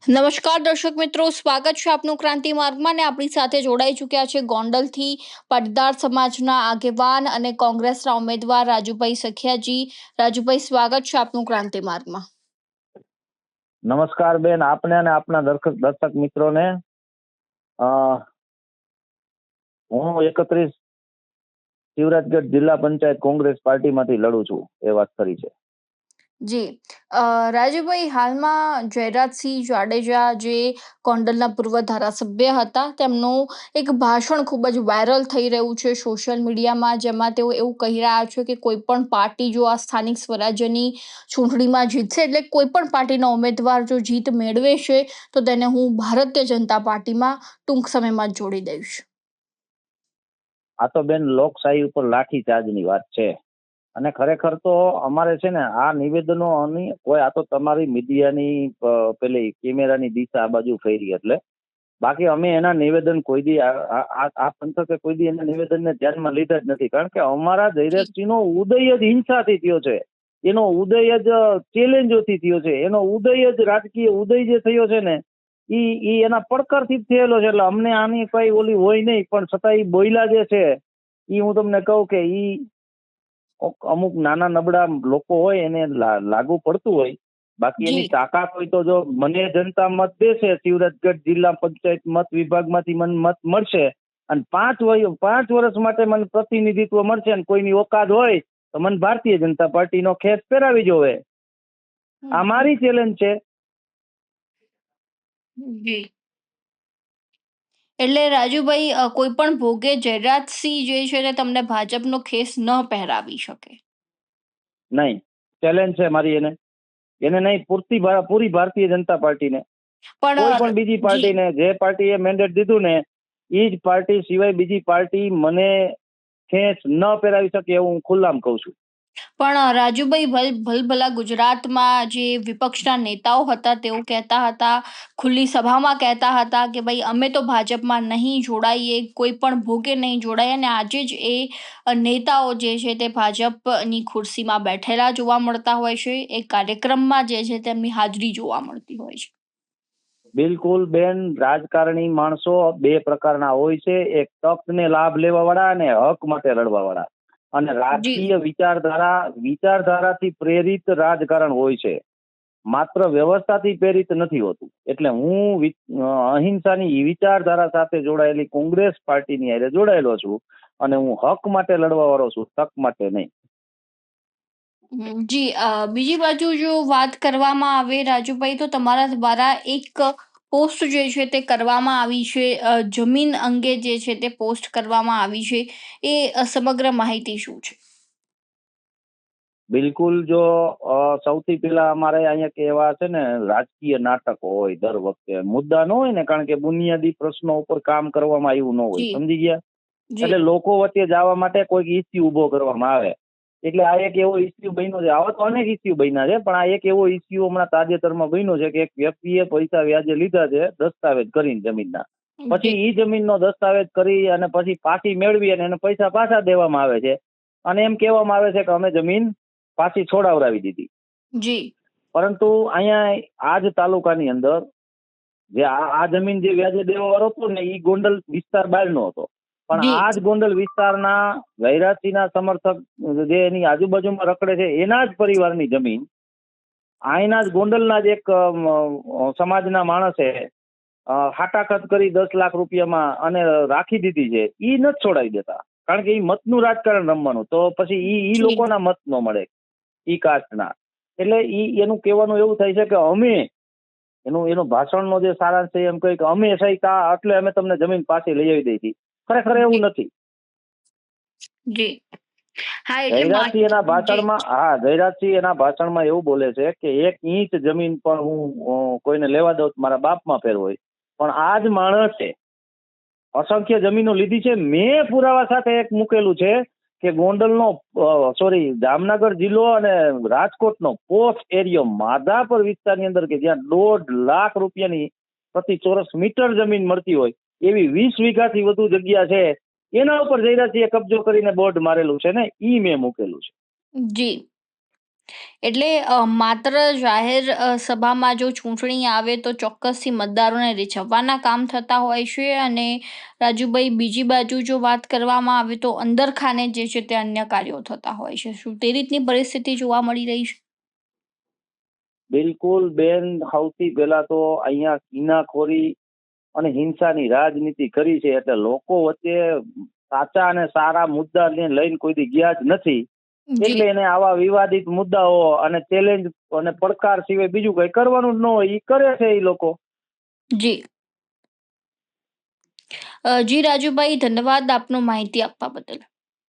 નમસ્કાર દર્શક મિત્રો, સ્વાગત છે આપનું ક્રાંતિ માર્ગમાં ને આપણી સાથે જોડાઈ ચૂક્યા છે ગોંડલથી પાટીદાર સમાજના આગેવાન અને કોંગ્રેસના ઉમેદવાર રાજુભાઈ સખિયાજી. રાજુભાઈ, સ્વાગત છે આપનું ક્રાંતિ માર્ગમાં. નમસ્કાર બેન, આપને અને આપના દર્શક મિત્રોને. હું 31 શિવરાજગઢ જિલ્લા પંચાયત કોંગ્રેસ પાર્ટીમાંથી લડું છું એ વાત કરી છે. જી રાજુભાઈ, હાલમાં જયરાજસિંહ જાડેજા જે ગોંડલના પૂર્વ ધારાસભ્ય હતા, તેમનું એક ભાષણ ખૂબ જ વાયરલ થઈ રહ્યું છે સોશિયલ મીડિયામાં, જેમાં તેઓ એવું કહી રહ્યા છે કે કોઈ પણ પાર્ટી જો આ સ્થાનિક સ્વરાજ્યની ચૂંટણીમાં જીતશે, એટલે કોઈ પણ પાર્ટીનો ઉમેદવાર જો જીત મેળવે છે તો તેને હું ભારતીય જનતા પાર્ટીમાં ટૂંક સમયમાં જ જોડી દઈશ. આ તો બેન લોકશાહી ઉપર લાઠી ચાર્જની વાત છે. અને ખરેખર તો અમારે છે ને આ નિવેદનો કોઈ, આ તો તમારી મીડિયાની પેલી કેમેરાની દિશા આ બાજુ ફેરી, એટલે બાકી અમે એના નિવેદન કોઈ દી આ પંથકે કોઈ દી એના નિવેદનને ધ્યાનમાં લીધા જ નથી. કારણ કે અમારા જયરાજસિંહનો ઉદય જ હિંસાથી થયો છે, એનો ઉદય જ ચેલેન્જોથી થયો છે, એનો ઉદય જ રાજકીય ઉદય જે થયો છે ને ઈ એના પડકારથી જ થયેલો છે. એટલે અમને આની કઈ ઓલી હોય નહીં, પણ છતાં ઈ બોયલા જે છે ઈ હું તમને કહું કે ઈ અમુક નાના નબળા લોકો હોય એને લાગુ પડતું હોય. બાકી એની તાકાત હોય તો જો મને જનતા મત દેશે, શિવરાજગઢ જિલ્લા પંચાયત મત વિભાગમાંથી મને મત મળશે અને 5 વર્ષ માટે મને પ્રતિનિધિત્વ મળશે અને કોઈની ઓકાત હોય તો મને ભારતીય જનતા પાર્ટીનો ખેસ પહેરાવી જોવે. આ મારી ચેલેન્જ છે. જી, એટલે રાજુભાઈ, કોઈ પણ ભોગે જયરાજસિંહ જે છે તે તમને ભાજપનો ખેસ ન પહેરાવી શકે. નહીં, ચેલેન્જ છે મારી એને નહીં, પૂરી ભારતીય જનતા પાર્ટીને. કોઈ પણ બીજી પાર્ટીને, જે પાર્ટીએ મેન્ડેટ દીધું ને એ જ પાર્ટી સિવાય બીજી પાર્ટી મને ખેસ ન પહેરાવી શકે એવું હું ખુલ્લામ કહું છું. પણ રાજુભાઈ, ભલભલા ગુજરાતમાં જે વિપક્ષના નેતાઓ હતા તેઓ કહેતા હતા, ખુલ્લી સભામાં કહેતા હતા કે ભાઈ અમે તો ભાજપમાં નહીં જોડાઈએ, કોઈ પણ ભોગે નહીં જોડાઈએ, અને આજે જ એ નેતાઓ જે છે તે ભાજપની ખુરશીમાં બેઠેલા જોવા મળતા હોય છે, એ કાર્યક્રમમાં જે છે તેમની હાજરી જોવા મળતી હોય છે. બિલકુલ બેન, રાજકારણી માણસો બે પ્રકારના હોય છે, એક તકને લાભ લેવા વાળા અને હક માટે લડવા વાળા. અને રાજકીય વિચારધારાથી પ્રેરિત રાજકારણ હોય છે, માત્ર વ્યવસ્થાથી પ્રેરિત નથી હોતું. એટલે હું અહિંસાની વિચારધારા સાથે જોડાયેલી કોંગ્રેસ પાર્ટીની હારે જોડાયેલો છું અને હું હક માટે લડવા વાળો છું, તક માટે નહીં. જી, બીજી બાજુ જો વાત કરવામાં આવે રાજુભાઈ, તો તમારા દ્વારા એક પોસ્ટ જે છે તે કરવામાં આવી છે, જમીન અંગે જે છે તે પોસ્ટ કરવામાં આવી છે, એ સમગ્ર માહિતી શું છે? બિલકુલ, જો સૌથી પહેલા અમારે અહીંયા કેવા છે ને રાજકીય નાટકો હોય દર વખતે, મુદ્દા ન હોય ને, કારણ કે બુનિયાદી પ્રશ્નો ઉપર કામ કરવામાં આવ્યું ન હોય, સમજી ગયા? એટલે લોકો વચ્ચે જવા માટે કોઈક ઇસ્યુ ઉભો કરવામાં આવે. એટલે આ એક એવો ઇસ્યુ બન્યો છે. આવા તો અનેક ઇસ્યુ બન્યા છે, પણ આ એક એવો ઇસ્યુ હમણાં તાજેતરમાં બન્યો છે કે એક વ્યક્તિએ પૈસા વ્યાજે લીધા છે દસ્તાવેજ કરીને જમીનના, પછી ઈ જમીનનો દસ્તાવેજ કરી અને પછી પાછી મેળવી અને એને પૈસા પાછા દેવામાં આવે છે અને એમ કહેવામાં આવે છે કે અમે જમીન પાછી છોડાવરાવી દીધી. પરંતુ અહીંયા આજ તાલુકાની અંદર જે આ જમીન જે વ્યાજે દેવા વાળો હતો ને એ ગોંડલ વિસ્તાર બહારનો હતો, પણ આ જ ગોંડલ વિસ્તારના જયરાજસિંહના સમર્થક જે એની આજુબાજુમાં રખડે છે એના જ પરિવારની જમીન અહીંના જ ગોંડલના જ એક સમાજના માણસે હાટાખત કરી 10 લાખ રૂપિયામાં અને રાખી દીધી છે. એ નથી છોડાવી દેતા, કારણ કે એ મતનું રાજકારણ રમવાનું, તો પછી ઈ લોકોના મત ન મળે, ઈ કાસ્ટના. એટલે એનું કહેવાનું એવું થાય છે કે અમે એનું ભાષણનો જે સારાંશ છે એમ કહે કે અમે સહી એટલે અમે તમને જમીન પાછી લઈ આવી દઈ. ખરેખર એવું નથી. જયરાજસિંહ એના ભાષણમાં એવું બોલે છે કે 1 ઇંચ જમીન પણ હું કોઈને લેવા દઉં મારા બાપમાં ફેર હોય, પણ આ જ માણસે અસંખ્ય જમીનો લીધી છે. મેં પુરાવા સાથે એક મૂકેલું છે કે જામનગર જિલ્લો અને રાજકોટનો પોસ્ટ એરિયો માધાપર વિસ્તારની અંદર કે જ્યાં 1.5 લાખ રૂપિયાની પ્રતિ ચોરસ મીટર જમીન મળતી હોય એવી 20 વીઘાથી વધુ જગ્યા છે, એના ઉપર જયરાજસિંહે કબજો કરીને બોર્ડ મારેલું છે ને, ઈ મેં મૂકેલું છે. જી, એટલે માત્ર જાહેર સભામાં જો ચૂંટણી આવે તો ચોક્કસથી મતદારોને રીઝવવાના કામ થતા હોય છે, અને રાજુભાઈ બીજી બાજુ જો વાત કરવામાં આવે તો અંદરખાને જે છે તે અન્ય કાર્યો થતા હોય છે. શું તે રીતની પરિસ્થિતિ જોવા મળી રહી છે? બિલકુલ બેન, સૌથી પહેલા તો અહીંયા કિનાખોરી અને હિંસાની રાજનીતિ કરી છે, એટલે લોકો વચ્ચે સાચા અને સારા મુદ્દાને લઈને કોઈ દી ગયા જ નથી. એટલે એને આવા વિવાદિત મુદ્દાઓ અને ચેલેન્જ અને પડકાર સિવાય બીજું કઈ કરવાનું જ ન હોય, એ કરે છે એ લોકો. જી જી રાજુભાઈ, ધન્યવાદ આપનો માહિતી આપવા બદલ.